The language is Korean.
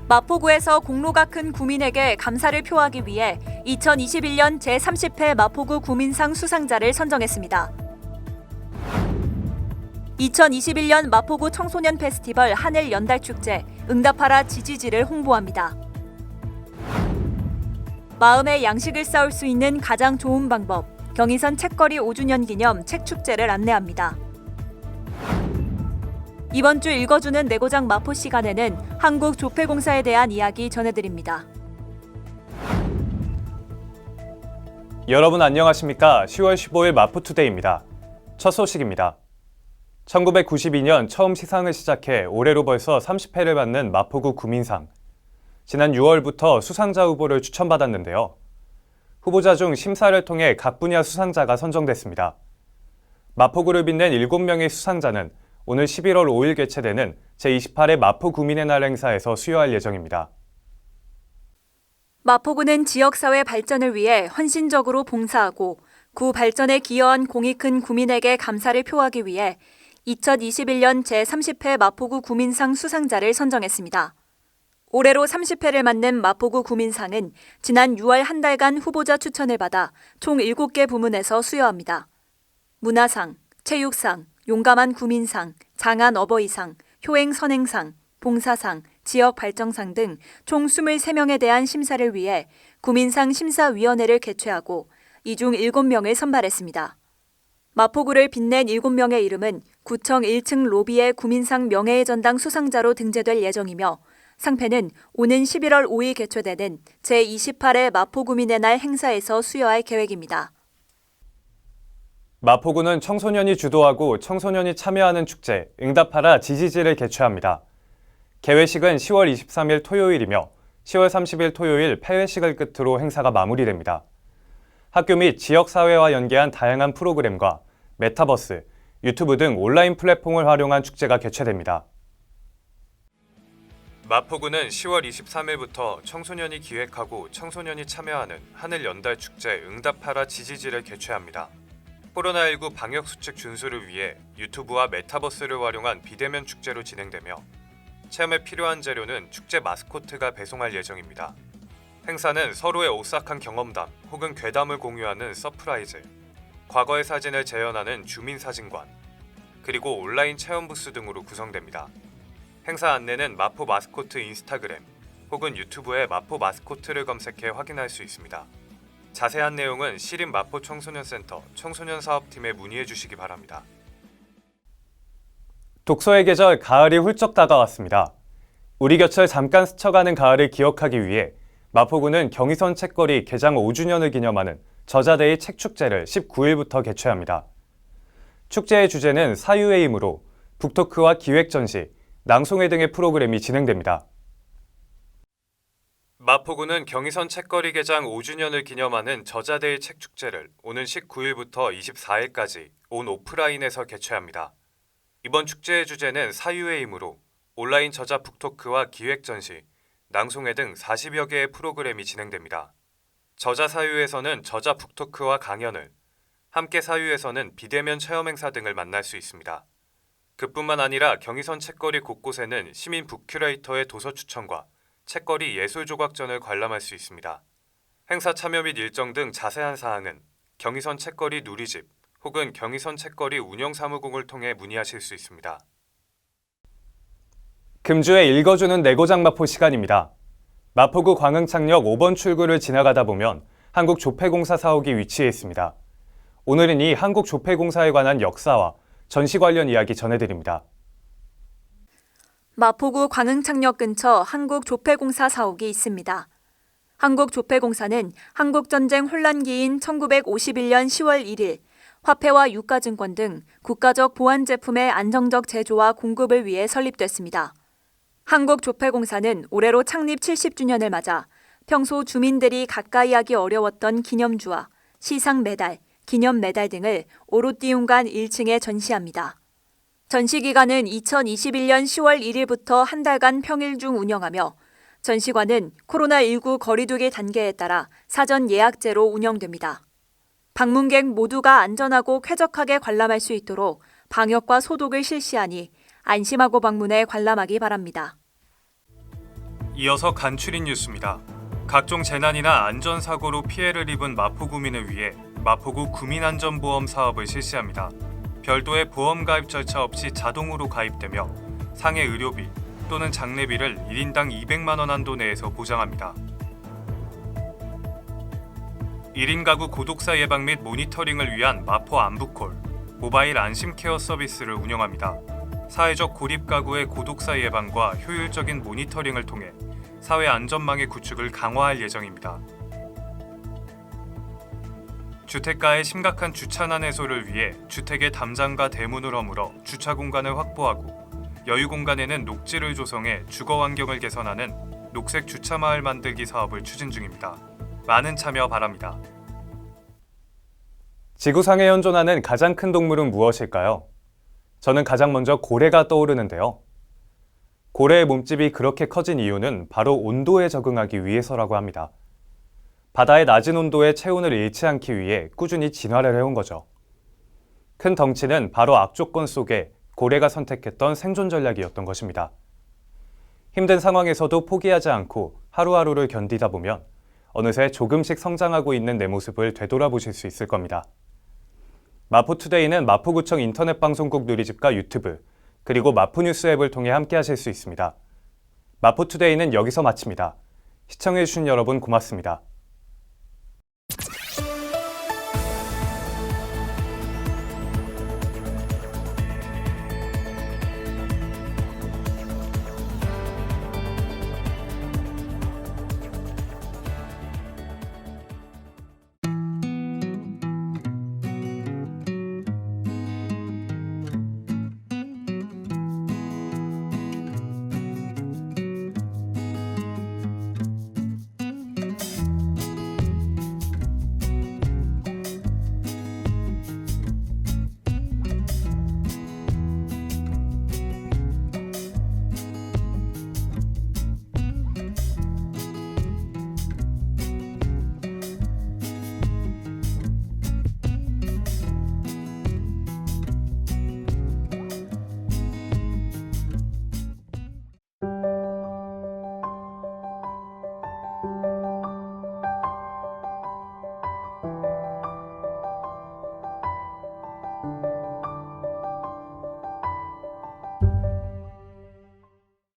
마포구에서 공로가 큰 구민에게 감사를 표하기 위해 2021년 제30회 마포구 구민상 수상자를 선정했습니다. 2021년 마포구 청소년 페스티벌 하늘 연달축제 응답하라 지지지를 홍보합니다. 마음의 양식을 쌓을 수 있는 가장 좋은 방법, 경의선 책거리 5주년 기념 책축제를 안내합니다. 이번 주 읽어주는 내고장 마포 시간에는 한국조폐공사에 대한 이야기 전해드립니다. 여러분 안녕하십니까? 10월 15일 마포투데이입니다. 첫 소식입니다. 1992년 처음 시상을 시작해 올해로 벌써 30회를 맞는 마포구 구민상. 지난 6월부터 수상자 후보를 추천받았는데요. 후보자 중 심사를 통해 각 분야 수상자가 선정됐습니다. 마포구를 빛낸 7명의 수상자는 오늘 11월 5일 개최되는 제28회 마포구민의 날 행사에서 수여할 예정입니다. 마포구는 지역사회 발전을 위해 헌신적으로 봉사하고 구 발전에 기여한 공이 큰 구민에게 감사를 표하기 위해 2021년 제30회 마포구 구민상 수상자를 선정했습니다. 올해로 30회를 맞는 마포구 구민상은 지난 6월 한 달간 후보자 추천을 받아 총 7개 부문에서 수여합니다. 문화상, 체육상, 용감한 구민상, 장한 어버이상, 효행 선행상, 봉사상, 지역 발전상 등 총 23명에 대한 심사를 위해 구민상 심사위원회를 개최하고 이 중 7명을 선발했습니다. 마포구를 빛낸 7명의 이름은 구청 1층 로비의 구민상 명예의 전당 수상자로 등재될 예정이며 상패는 오는 11월 5일 개최되는 제28회 마포구민의 날 행사에서 수여할 계획입니다. 마포구는 청소년이 주도하고 청소년이 참여하는 축제 응답하라 지지지를 개최합니다. 개회식은 10월 23일 토요일이며 10월 30일 토요일 폐회식을 끝으로 행사가 마무리됩니다. 학교 및 지역사회와 연계한 다양한 프로그램과 메타버스, 유튜브 등 온라인 플랫폼을 활용한 축제가 개최됩니다. 마포구는 10월 23일부터 청소년이 기획하고 청소년이 참여하는 하늘 연달 축제 응답하라 지지지를 개최합니다. 코로나19 방역수칙 준수를 위해 유튜브와 메타버스를 활용한 비대면 축제로 진행되며 체험에 필요한 재료는 축제 마스코트가 배송할 예정입니다. 행사는 서로의 오싹한 경험담 혹은 괴담을 공유하는 서프라이즈, 과거의 사진을 재현하는 주민사진관, 그리고 온라인 체험 부스 등으로 구성됩니다. 행사 안내는 마포 마스코트 인스타그램 혹은 유튜브에 마포 마스코트를 검색해 확인할 수 있습니다. 자세한 내용은 시립 마포 청소년센터 청소년사업팀에 문의해 주시기 바랍니다. 독서의 계절 가을이 훌쩍 다가왔습니다. 우리 곁을 잠깐 스쳐가는 가을을 기억하기 위해 마포구는 경의선 책거리 개장 5주년을 기념하는 저자데이 책축제를 19일부터 개최합니다. 축제의 주제는 사유의 힘으로 북토크와 기획전시, 낭송회 등의 프로그램이 진행됩니다. 마포구는 경의선 책거리 개장 5주년을 기념하는 저자데이 책축제를 오는 19일부터 24일까지 온 오프라인에서 개최합니다. 이번 축제의 주제는 사유의 힘으로 온라인 저자 북토크와 기획전시, 낭송회 등 40여 개의 프로그램이 진행됩니다. 저자 사유에서는 저자 북토크와 강연을, 함께 사유에서는 비대면 체험 행사 등을 만날 수 있습니다. 그뿐만 아니라 경의선 책거리 곳곳에는 시민 북큐레이터의 도서 추천과 책거리 예술 조각전을 관람할 수 있습니다. 행사 참여 및 일정 등 자세한 사항은 경의선 책거리 누리집 혹은 경의선 책거리 운영사무국을 통해 문의하실 수 있습니다. 금주에 읽어주는 내고장 마포 시간입니다. 마포구 광흥창역 5번 출구를 지나가다 보면 한국조폐공사 사옥이 위치해 있습니다. 오늘은 이 한국조폐공사에 관한 역사와 전시 관련 이야기 전해드립니다. 마포구 광흥창역 근처 한국조폐공사 사옥이 있습니다. 한국조폐공사는 한국전쟁 혼란기인 1951년 10월 1일 화폐와 유가증권 등 국가적 보안 제품의 안정적 제조와 공급을 위해 설립됐습니다. 한국조폐공사는 올해로 창립 70주년을 맞아 평소 주민들이 가까이 하기 어려웠던 기념주와 시상 메달, 기념 메달 등을 오롯띠운관 1층에 전시합니다. 전시 기간은 2021년 10월 1일부터 한 달간 평일 중 운영하며 전시관은 코로나19 거리두기 단계에 따라 사전 예약제로 운영됩니다. 방문객 모두가 안전하고 쾌적하게 관람할 수 있도록 방역과 소독을 실시하니 안심하고 방문해 관람하기 바랍니다. 이어서 간추린 뉴스입니다. 각종 재난이나 안전사고로 피해를 입은 마포구민을 위해 마포구 구민안전보험 사업을 실시합니다. 별도의 보험 가입 절차 없이 자동으로 가입되며 상해 의료비 또는 장례비를 1인당 200만 원 한도 내에서 보장합니다. 1인 가구 고독사 예방 및 모니터링을 위한 마포 안부콜, 모바일 안심케어 서비스를 운영합니다. 사회적 고립 가구의 고독사 예방과 효율적인 모니터링을 통해 사회 안전망의 구축을 강화할 예정입니다. 주택가의 심각한 주차난 해소를 위해 주택의 담장과 대문을 허물어 주차 공간을 확보하고 여유 공간에는 녹지를 조성해 주거 환경을 개선하는 녹색 주차 마을 만들기 사업을 추진 중입니다. 많은 참여 바랍니다. 지구상에 현존하는 가장 큰 동물은 무엇일까요? 저는 가장 먼저 고래가 떠오르는데요. 고래의 몸집이 그렇게 커진 이유는 바로 온도에 적응하기 위해서라고 합니다. 바다의 낮은 온도에 체온을 잃지 않기 위해 꾸준히 진화를 해온 거죠. 큰 덩치는 바로 악조건 속에 고래가 선택했던 생존 전략이었던 것입니다. 힘든 상황에서도 포기하지 않고 하루하루를 견디다 보면 어느새 조금씩 성장하고 있는 내 모습을 되돌아보실 수 있을 겁니다. 마포투데이는 마포구청 인터넷방송국 누리집과 유튜브, 그리고 마포뉴스 앱을 통해 함께 하실 수 있습니다. 마포투데이는 여기서 마칩니다. 시청해주신 여러분 고맙습니다.